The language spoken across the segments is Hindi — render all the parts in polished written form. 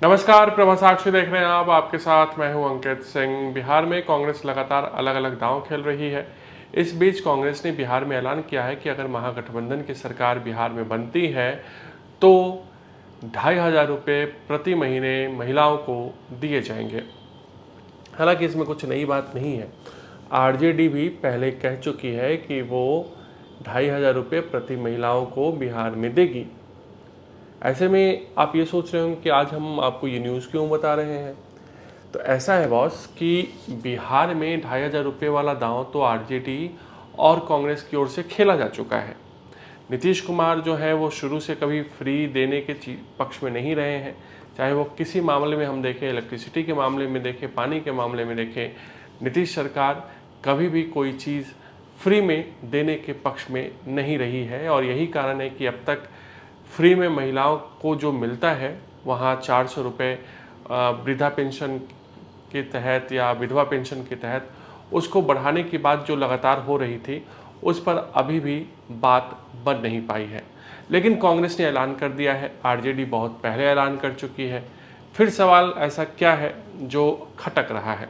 नमस्कार, प्रभा साक्षी देख रहे हैं आप। आपके साथ मैं हूं अंकित सिंह। बिहार में कांग्रेस लगातार अलग अलग दांव खेल रही है। इस बीच कांग्रेस ने बिहार में ऐलान किया है कि अगर महागठबंधन की सरकार बिहार में बनती है तो 2,500 रुपये प्रति महीने महिलाओं को दिए जाएंगे। हालांकि इसमें कुछ नई बात नहीं है। आरजेडी भी पहले कह चुकी है कि वो 2,500 रुपये प्रति महिलाओं को बिहार में देगी। ऐसे में आप ये सोच रहे होंगे कि आज हम आपको ये न्यूज़ क्यों बता रहे हैं। तो ऐसा है बॉस कि बिहार में 2,500 रुपये वाला दांव तो आरजेडी और कांग्रेस की ओर से खेला जा चुका है। नीतीश कुमार जो है वो शुरू से कभी फ्री देने के पक्ष में नहीं रहे हैं। चाहे वो किसी मामले में हम देखें, इलेक्ट्रिसिटी के मामले में देखें, पानी के मामले में देखें, नीतीश सरकार कभी भी कोई चीज़ फ्री में देने के पक्ष में नहीं रही है। और यही कारण है कि अब तक फ्री में महिलाओं को जो मिलता है वहाँ 400 रुपये वृद्धा पेंशन के तहत या विधवा पेंशन के तहत उसको बढ़ाने की बात जो लगातार हो रही थी उस पर अभी भी बात बन नहीं पाई है। लेकिन कांग्रेस ने ऐलान कर दिया है, आरजेडी बहुत पहले ऐलान कर चुकी है। फिर सवाल ऐसा क्या है जो खटक रहा है।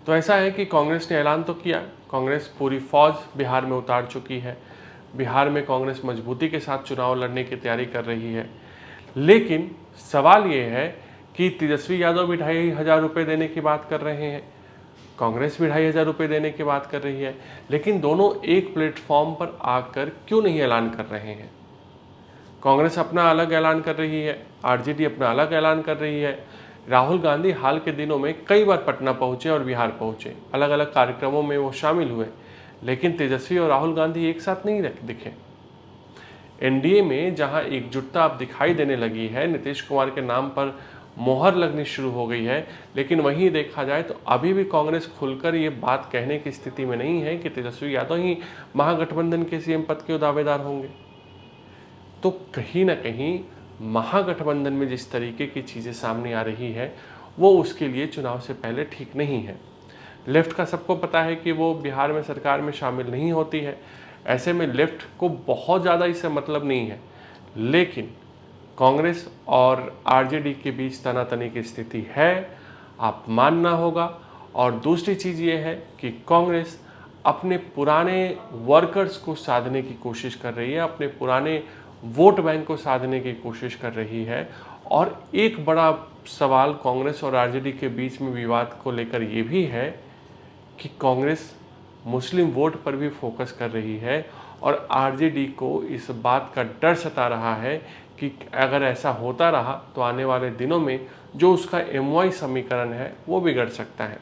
तो ऐसा है कि कांग्रेस ने ऐलान तो किया, कांग्रेस पूरी फौज बिहार में उतार चुकी है। बिहार में कांग्रेस मजबूती के साथ चुनाव लड़ने की तैयारी कर रही है। लेकिन सवाल ये है कि तेजस्वी यादव भी 2,500 रुपये देने की बात कर रहे हैं, कांग्रेस भी 2,500 रुपये देने की बात कर रही है। लेकिन दोनों एक प्लेटफॉर्म पर आकर क्यों नहीं ऐलान कर रहे हैं। कांग्रेस अपना अलग ऐलान कर रही है, आरजेडी अपना अलग ऐलान कर रही है। राहुल गांधी हाल के दिनों में कई बार पटना पहुंचे और बिहार पहुंचे, अलग अलग कार्यक्रमों में वो शामिल हुए। लेकिन तेजस्वी और राहुल गांधी एक साथ नहीं दिखे। एनडीए में जहां एकजुटता अब दिखाई देने लगी है, नीतीश कुमार के नाम पर मोहर लगनी शुरू हो गई है, लेकिन वहीं देखा जाए तो अभी भी कांग्रेस खुलकर ये बात कहने की स्थिति में नहीं है कि तेजस्वी यादव ही महागठबंधन के सीएम पद के दावेदार होंगे। तो कहीं ना कहीं महागठबंधन में जिस तरीके की चीज़ें सामने आ रही है वो उसके लिए चुनाव से पहले ठीक नहीं है। लेफ्ट का सबको पता है कि वो बिहार में सरकार में शामिल नहीं होती है। ऐसे में लेफ्ट को बहुत ज़्यादा इससे मतलब नहीं है। लेकिन कांग्रेस और आरजेडी के बीच तनातनी की स्थिति है, आप मानना होगा। और दूसरी चीज़ ये है कि कांग्रेस अपने पुराने वर्कर्स को साधने की कोशिश कर रही है, अपने पुराने वोट बैंक को साधने की कोशिश कर रही है। और एक बड़ा सवाल कांग्रेस और आरजेडी के बीच में विवाद को लेकर ये भी है कि कांग्रेस मुस्लिम वोट पर भी फोकस कर रही है और आरजेडी को इस बात का डर सता रहा है कि अगर ऐसा होता रहा तो आने वाले दिनों में जो उसका एमवाई समीकरण है वो बिगड़ सकता है।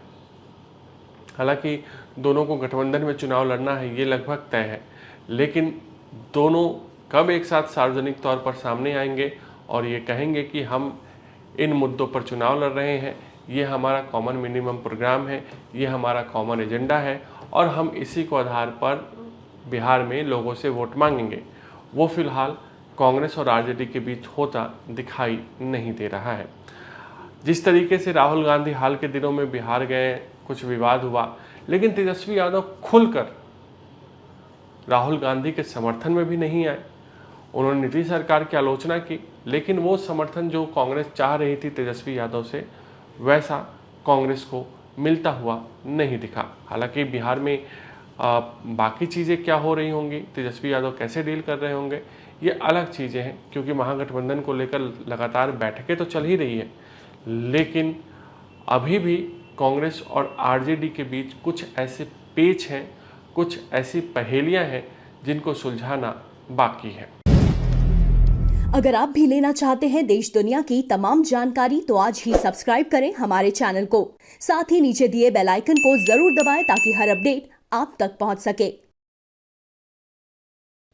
हालांकि दोनों को गठबंधन में चुनाव लड़ना है ये लगभग तय है, लेकिन दोनों कब एक साथ सार्वजनिक तौर पर सामने आएंगे और ये कहेंगे कि हम इन मुद्दों पर चुनाव लड़ रहे हैं, ये हमारा कॉमन मिनिमम प्रोग्राम है, ये हमारा कॉमन एजेंडा है और हम इसी को आधार पर बिहार में लोगों से वोट मांगेंगे, वो फिलहाल कांग्रेस और आरजेडी के बीच होता दिखाई नहीं दे रहा है। जिस तरीके से राहुल गांधी हाल के दिनों में बिहार गए, कुछ विवाद हुआ, लेकिन तेजस्वी यादव खुलकर राहुल गांधी के समर्थन में भी नहीं आए। उन्होंने नीतीश सरकार की आलोचना की, लेकिन वो समर्थन जो कांग्रेस चाह रही थी तेजस्वी यादव से, वैसा कांग्रेस को मिलता हुआ नहीं दिखा। हालांकि बिहार में बाकी चीज़ें क्या हो रही होंगी, तेजस्वी यादव कैसे डील कर रहे होंगे, ये अलग चीज़ें हैं, क्योंकि महागठबंधन को लेकर लगातार बैठकें तो चल ही रही है। लेकिन अभी भी कांग्रेस और आरजेडी के बीच कुछ ऐसे पेच हैं, कुछ ऐसी पहेलियां हैं जिनको सुलझाना बाकी है। अगर आप भी लेना चाहते हैं देश दुनिया की तमाम जानकारी तो आज ही सब्सक्राइब करें हमारे चैनल को। साथ ही नीचे दिए बेल आइकन को जरूर दबाएं ताकि हर अपडेट आप तक पहुंच सके।